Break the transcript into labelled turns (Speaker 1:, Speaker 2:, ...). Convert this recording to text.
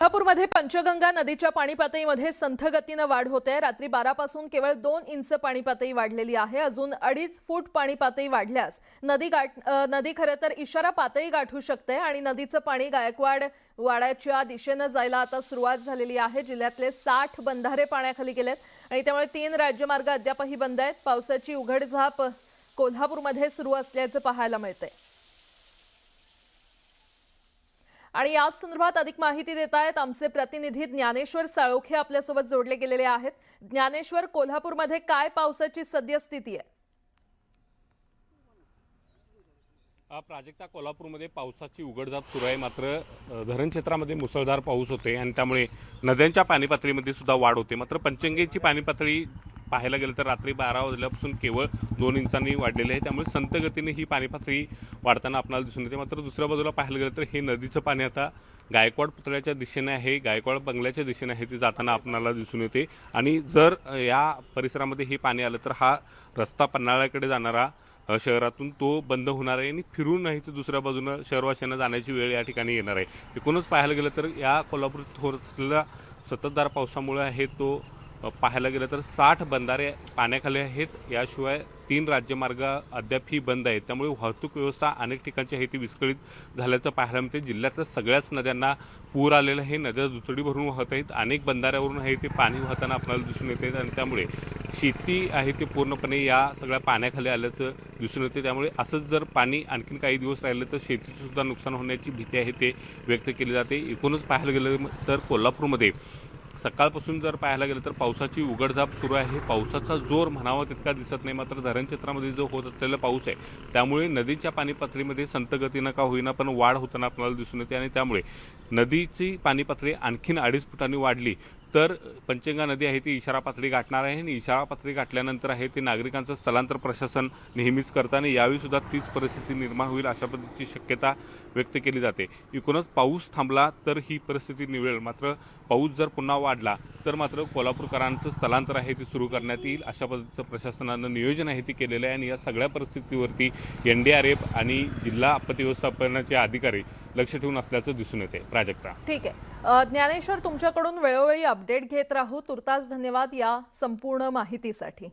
Speaker 1: कोल्हापूरमध्ये पंचगंगा नदीच्या पाणी पातळीमध्ये संथ गतीने वाढ होते। रात्री 12 पासून केवळ 2 इंच पाणी पातळी वाढलेली आहे। अजून 2.5 फूट पाणी पातळी वाढल्यास नदी खरं तर इशारा पातळी गाठू शकते आणि नदीचं पाणी गायकवाड वाड्याच्या दिशेने जायला आता सुरुवात झालेली आहे। जिल्ह्यातले 60 बंधारे पाण्याखाली गेलेत आणि त्यामुळे 3 राज्यमार्ग अद्यापही बंद आहेत। पावसाची उघडझाप कोल्हापूरमध्ये सुरू असल्याचं पाहायला मिळतंय आणि या संदर्भात अधिक माहिती देत आहेत आमचे प्रतिनिधी ज्ञानेश्वर साळोखे आपल्यासोबत जोडले गेलेले आहेत। ज्ञानेश्वर, कोल्हापूरमध्ये काय पावसाची सद्यस्थिती आहे?
Speaker 2: प्राजक्ता, कोल्हापूरमध्ये पावसाची उघडझाप सुरू आहे। मात्र धरण क्षेत्रामध्ये मुसळधार पाऊस होते आणि त्यामुळे नद्यांच्या पाणी पातळीमध्ये सुद्धा वाढ होते। मात्र पंचगंगेची पाणी पातळी पाहायला गेलं तर रात्री 12 वाजल्यापासून केवळ 2 इंचांनी वाढलेली आहे। त्यामुळे संत गतीने ही पाणी पातळी वाढताना आपल्याला दिसून येते। मात्र दुसऱ्या बाजूला पाहायला गेलं तर हे नदीचं पाणी आता गायकवाड पुतळ्याच्या दिशेने आहे, गायकवाड बंगल्याच्या दिशेने आहे, ते जाताना आपल्याला दिसून येते। आणि जर या परिसरामध्ये हे पाणी आलं तर हा रस्ता पन्हाळ्याकडे जाणारा शहरातून तो बंद होणार आहे आणि फिरून नाही तर दुसऱ्या बाजूनं शहरवासियांना जाण्याची वेळ या ठिकाणी येणार आहे। एकूणच पाहायला गेलं तर या कोल्हापूरात होत असलेल्या सततधार पावसामुळे आहे तो पाहायला गेलं तर 60 बंधारे पाण्याखाली आहेत। याशिवाय 3 राज्यमार्ग अद्यापही बंद आहेत। त्यामुळे वाहतूक व्यवस्था अनेक ठिकाणची आहे ती विस्कळीत झाल्याचं पाहायला मिळते। जिल्ह्यातल्या सगळ्याच नद्यांना पूर आलेला आहे, नद्या दुथडी भरून वाहत आहेत। अनेक बंधाऱ्यावरून आहे ते पाणी वाहताना आपल्याला दिसून येते आणि त्यामुळे शेती आहे ते पूर्णपणे या सगळ्या पाण्याखाली आल्याचं दिसून येते। त्यामुळे असंच जर पाणी आणखीन काही दिवस राहिलं तर शेतीचं सुद्धा नुकसान होण्याची भीती आहे ते व्यक्त केली जाते। एकूणच पाहायला गेलं तर कोल्हापूरमध्ये सकाळपासून जर पाहायला गेलं तर पावसाची उघडझाप सुरू आहे। पावसाचा जोर म्हणावा तितका दिसत नाही, मात्र धरण क्षेत्रामध्ये जो होत असलेला पाऊस आहे त्यामुळे नदीच्या पाणी पातळीमध्ये संथ गतीनं का होईना पण वाढ होताना आपल्याला दिसून येते आणि त्यामुळे नदीची पाणी पातळी आणखीन 2.5 फुटांनी वाढली तर पंचगंगा नदी आहे ती इशारा पातळी गाठणार आहे आणि इशारा पातळी गाठल्यानंतर आहे ते नागरिकांचं स्थलांतर प्रशासन नेहमीच करताना यावेळी सुद्धा तीच परिस्थिती निर्माण होईल अशा पद्धतीची शक्यता व्यक्त केली जाते। एकूणच पाऊस थांबला तर ही परिस्थिती निवळेल, मात्र पाऊस जर पुन्हा वाढला तर मात्र कोल्हापूरकरांचं स्थलांतर आहे ते सुरू करण्यात येईल अशा पद्धतीचं प्रशासनानं नियोजन आहे ते केलेलं आहे आणि या सगळ्या परिस्थितीवरती NDRF आणि जिल्हा आपत्ती व्यवस्थापनाचे अधिकारी लक्ष ठेवून असल्याचं दिसून येते। प्राजक्ता,
Speaker 1: ठीक आहे। ज्ञानेश्वर, तुमच्याकडून वेळोवेळी अपडेट घेत राहू। तुर्तास धन्यवाद या संपूर्ण माहितीसाठी।